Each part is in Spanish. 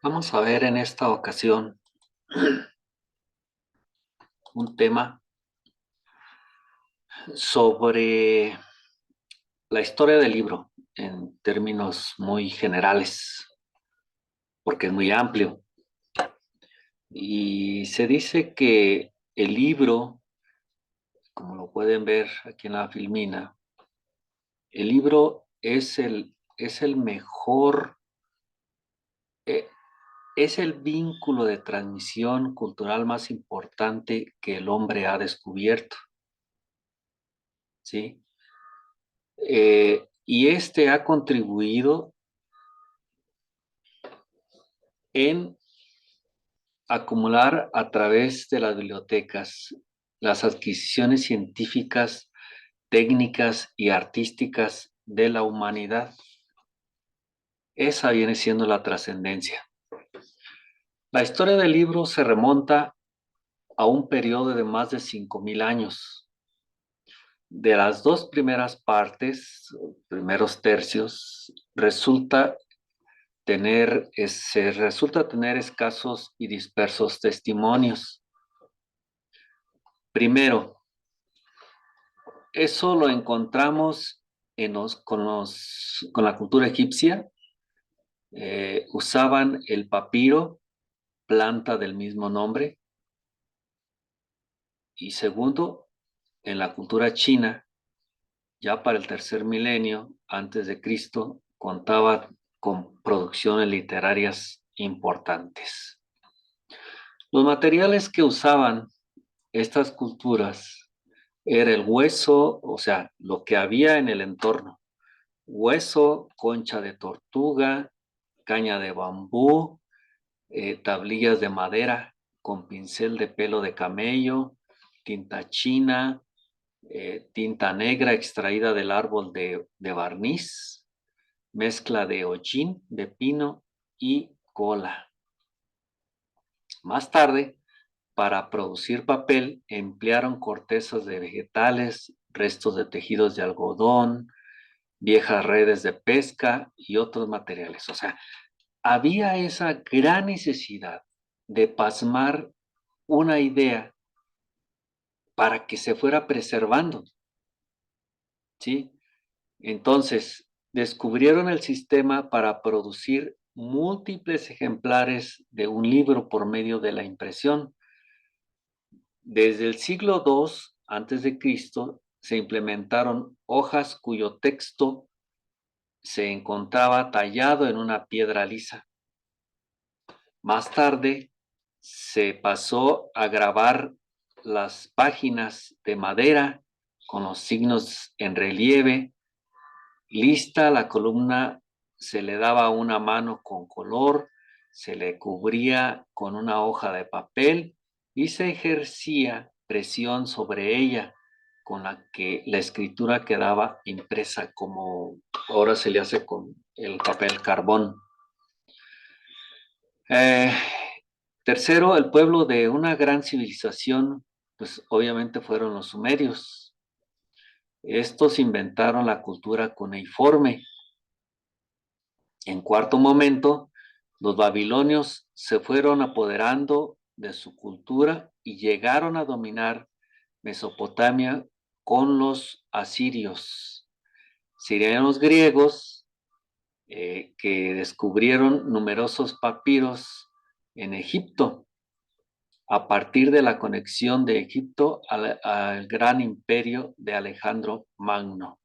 Vamos a ver en esta ocasión un tema sobre la historia del libro en términos muy generales, porque es muy amplio. Y se dice que el libro, como lo pueden ver aquí en la filmina, el libro es el mejor, eh, es el vínculo de transmisión cultural más importante que el hombre ha descubierto, ¿sí? Y este ha contribuido en acumular a través de las bibliotecas las adquisiciones científicas, técnicas y artísticas de la humanidad. Esa viene siendo la trascendencia. La historia del libro se remonta a un periodo de más de 5,000 años. De las dos primeras partes, primeros tercios, resulta tener escasos y dispersos testimonios. Primero, eso lo encontramos con la cultura egipcia. Usaban el papiro, planta del mismo nombre. Y segundo, en la cultura china, ya para el tercer milenio antes de Cristo, contaba con producciones literarias importantes. Los materiales que usaban estas culturas era el hueso, o sea, lo que había en el entorno: hueso, concha de tortuga, caña de bambú, tablillas de madera con pincel de pelo de camello, tinta china, tinta negra extraída del árbol de barniz, mezcla de hollín, de pino y cola. Más tarde, para producir papel, emplearon cortezas de vegetales, restos de tejidos de algodón, viejas redes de pesca y otros materiales. O sea, había esa gran necesidad de plasmar una idea para que se fuera preservando, ¿sí? Entonces, descubrieron el sistema para producir múltiples ejemplares de un libro por medio de la impresión. Desde el siglo II antes de Cristo se implementaron hojas cuyo texto se encontraba tallado en una piedra lisa. Más tarde se pasó a grabar las páginas de madera con los signos en relieve. Lista la columna, se le daba una mano con color, se le cubría con una hoja de papel y se ejercía presión sobre ella, con la que la escritura quedaba impresa, como ahora se le hace con el papel carbón. Eh, Tercero, el pueblo de una gran civilización, pues obviamente fueron los sumerios. Estos inventaron la cultura cuneiforme. En cuarto momento, los babilonios se fueron apoderando de su cultura y llegaron a dominar Mesopotamia con los asirios. Serían los griegos, que descubrieron numerosos papiros en Egipto a partir de la conexión de Egipto al gran imperio de Alejandro Magno.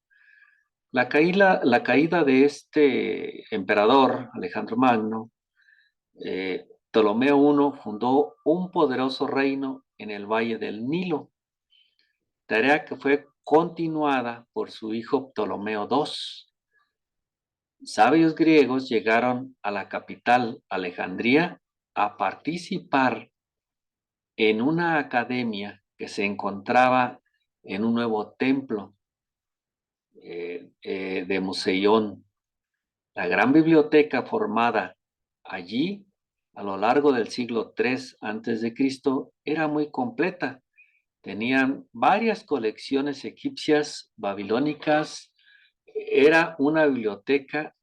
La caída de este emperador, Alejandro Magno, Ptolomeo I fundó un poderoso reino en el valle del Nilo, tarea que fue continuada por su hijo Ptolomeo II. Sabios griegos llegaron a la capital, Alejandría, a participar en una academia que se encontraba en un nuevo templo de Museión. La gran biblioteca formada allí a lo largo del siglo III antes de Cristo era muy completa. Tenían varias colecciones egipcias, babilónicas. Era la biblioteca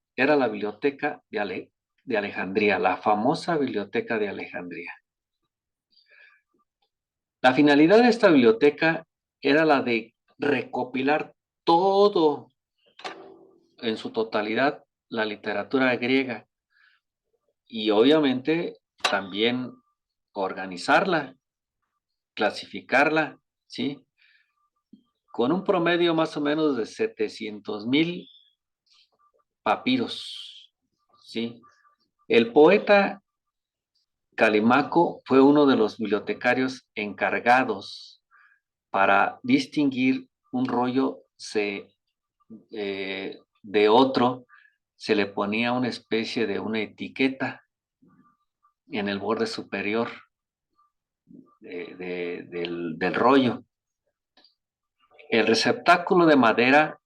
de Alejandría, la famosa Biblioteca de Alejandría. La finalidad de esta biblioteca era la de recopilar todo en su totalidad, la literatura griega, y obviamente también organizarla, clasificarla, ¿sí? Con un promedio más o menos de 700,000 papiros, ¿sí? El poeta Calímaco fue uno de los bibliotecarios encargados para distinguir un rollo de otro. Se le ponía una especie de una etiqueta en el borde superior del rollo. El receptáculo de madera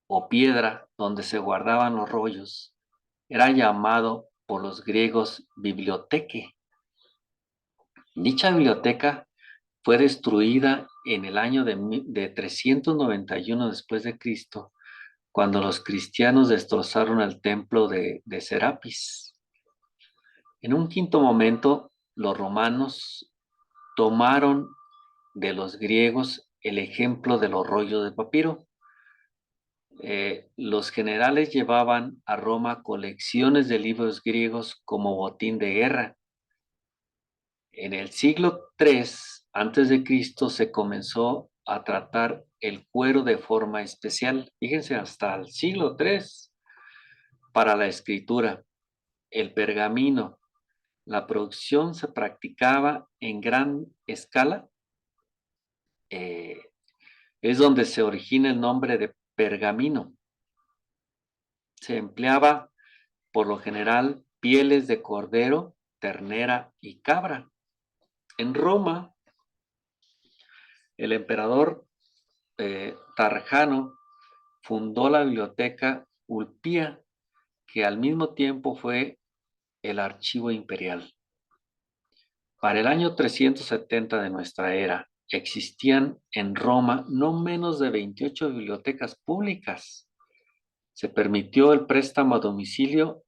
o piedra donde se guardaban los rollos era llamado por los griegos biblioteque. Dicha biblioteca fue destruida en el año de 391 después de Cristo, cuando los cristianos destrozaron el templo de Serapis. En un quinto momento, los romanos tomaron de los griegos el ejemplo de los rollos de papiro. Los generales llevaban a Roma colecciones de libros griegos como botín de guerra. En el siglo III antes de Cristo se comenzó a tratar el cuero de forma especial. Fíjense, hasta el siglo III para la escritura, el pergamino. La producción se practicaba en gran escala. Es donde se origina el nombre de pergamino. Se empleaba por lo general pieles de cordero, ternera y cabra. En Roma, el emperador Trajano fundó la biblioteca Ulpia, que al mismo tiempo fue el archivo imperial. Para el año 370 de nuestra era, existían en Roma no menos de 28 bibliotecas públicas. Se permitió el préstamo a domicilio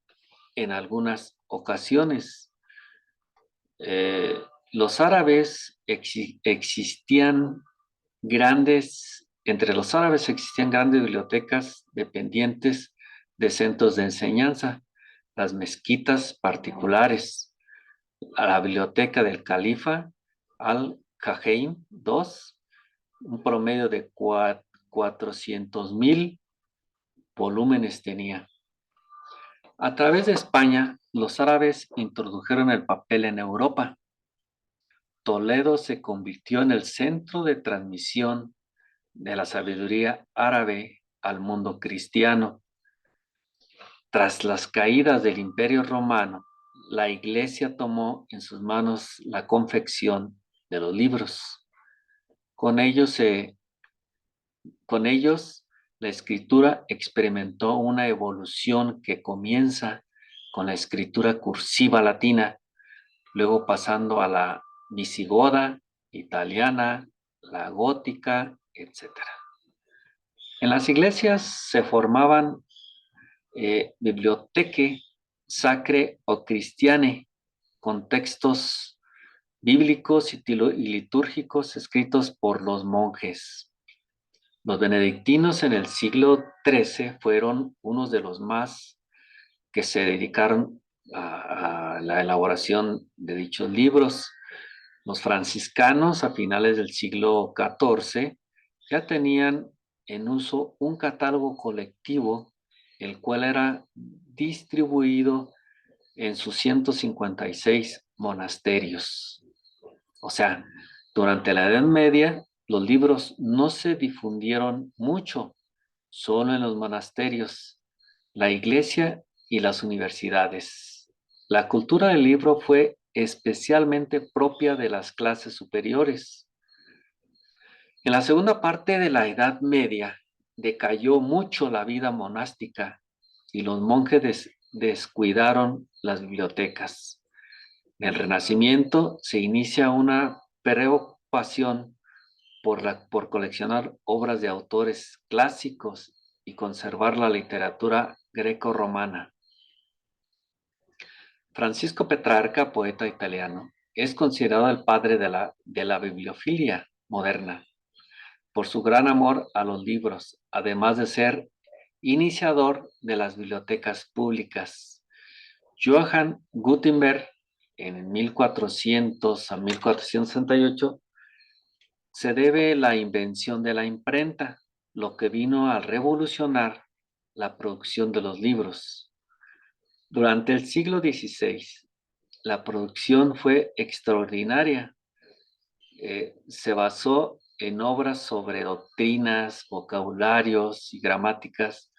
en algunas ocasiones. Los árabes entre los árabes existían grandes bibliotecas dependientes de centros de enseñanza, las mezquitas particulares, la biblioteca del califa Al-Qajain II, un promedio de 400,000 volúmenes tenía. A través de España, los árabes introdujeron el papel en Europa. Toledo se convirtió en el centro de transmisión de la sabiduría árabe al mundo cristiano. Tras las caídas del Imperio Romano, la Iglesia tomó en sus manos la confección de los libros. Con ellos, la escritura experimentó una evolución que comienza con la escritura cursiva latina, luego pasando a la visigoda, italiana, la gótica, etc. En las iglesias se formaban biblioteque sacre o cristiane, con textos bíblicos y litúrgicos escritos por los monjes. Los benedictinos en el siglo XIII fueron unos de los más que se dedicaron a la elaboración de dichos libros. Los franciscanos a finales del siglo XIV ya tenían en uso un catálogo colectivo, el cual era distribuido en sus 156 monasterios. O sea, durante la Edad Media, los libros no se difundieron mucho, solo en los monasterios, la iglesia y las universidades. La cultura del libro fue especialmente propia de las clases superiores. En la segunda parte de la Edad Media decayó mucho la vida monástica y los monjes descuidaron las bibliotecas. En el Renacimiento se inicia una preocupación por coleccionar obras de autores clásicos y conservar la literatura greco-romana. Francisco Petrarca, poeta italiano, es considerado el padre de la bibliofilia moderna por su gran amor a los libros, además de ser iniciador de las bibliotecas públicas. Johann Gutenberg, en 1400 a 1468, se debe la invención de la imprenta, lo que vino a revolucionar la producción de los libros. Durante el siglo XVI, la producción fue extraordinaria. Se basó en obras sobre doctrinas, vocabularios y gramáticas,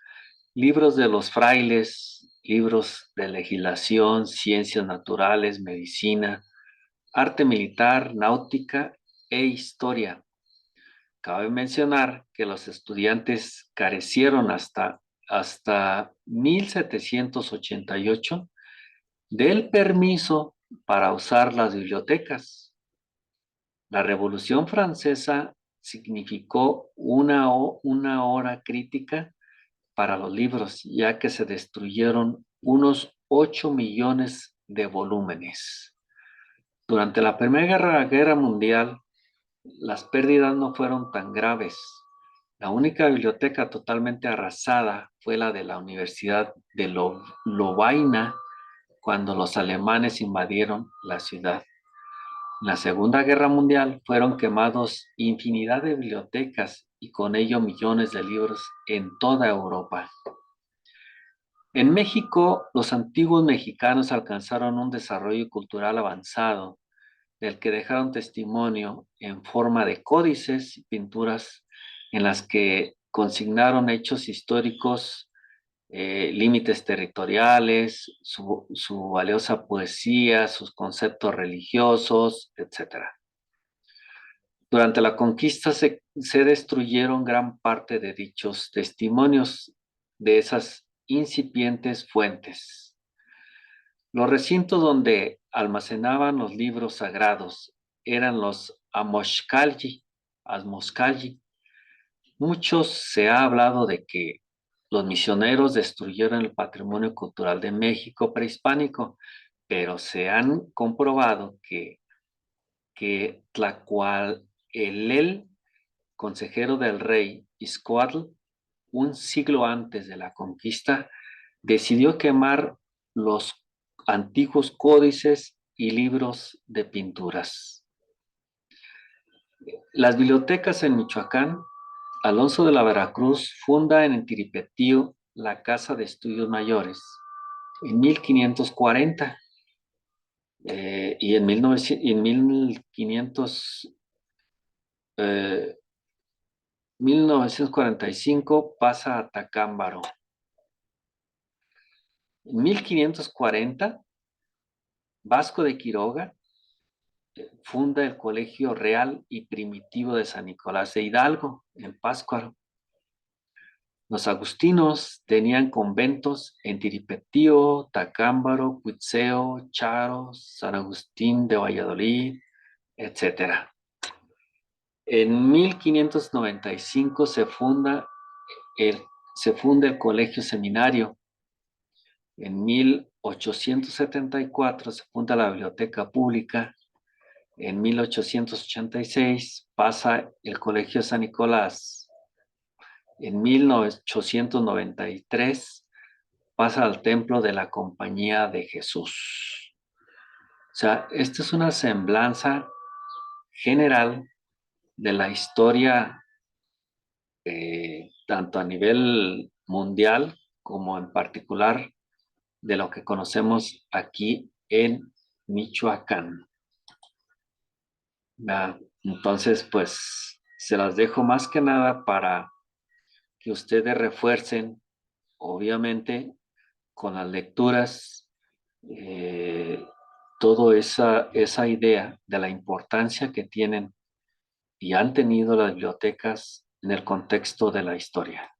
libros de los frailes, libros de legislación, ciencias naturales, medicina, arte militar, náutica e historia. Cabe mencionar que los estudiantes carecieron hasta 1788 del permiso para usar las bibliotecas. La Revolución Francesa significó una hora crítica para los libros, ya que se destruyeron unos 8 millones de volúmenes. Durante la Primera Guerra Mundial, las pérdidas no fueron tan graves. La única biblioteca totalmente arrasada fue la de la Universidad de Lovaina cuando los alemanes invadieron la ciudad. En la Segunda Guerra Mundial fueron quemados infinidad de bibliotecas y con ello millones de libros en toda Europa. En México, los antiguos mexicanos alcanzaron un desarrollo cultural avanzado, del que dejaron testimonio en forma de códices y pinturas en las que consignaron hechos históricos, límites territoriales, su valiosa poesía, sus conceptos religiosos, etc. Durante la conquista se destruyeron gran parte de dichos testimonios de esas incipientes fuentes. Los recintos donde almacenaban los libros sagrados eran los Amoscalli. Muchos se ha hablado de que los misioneros destruyeron el patrimonio cultural de México prehispánico, pero se han comprobado que Tlacualelel, consejero del rey Izcoatl, un siglo antes de la conquista, decidió quemar los antiguos códices y libros de pinturas. Las bibliotecas en Michoacán, Alonso de la Veracruz funda en Tiripetío la Casa de Estudios Mayores en 1540 y en 1945 pasa a Tacámbaro. En 1540, Vasco de Quiroga funda el Colegio Real y Primitivo de San Nicolás de Hidalgo, en Pátzcuaro. Los agustinos tenían conventos en Tiripetío, Tacámbaro, Cuitzeo, Charo, San Agustín de Valladolid, etc. En 1595 se funda el Colegio Seminario. En 1874 se funda la Biblioteca Pública. En 1886 pasa el Colegio San Nicolás. En 1893 pasa al Templo de la Compañía de Jesús. O sea, esta es una semblanza general de la historia, tanto a nivel mundial como en particular de lo que conocemos aquí en Michoacán. Entonces, pues se las dejo más que nada para que ustedes refuercen, obviamente, con las lecturas, toda esa idea de la importancia que tienen y han tenido las bibliotecas en el contexto de la historia.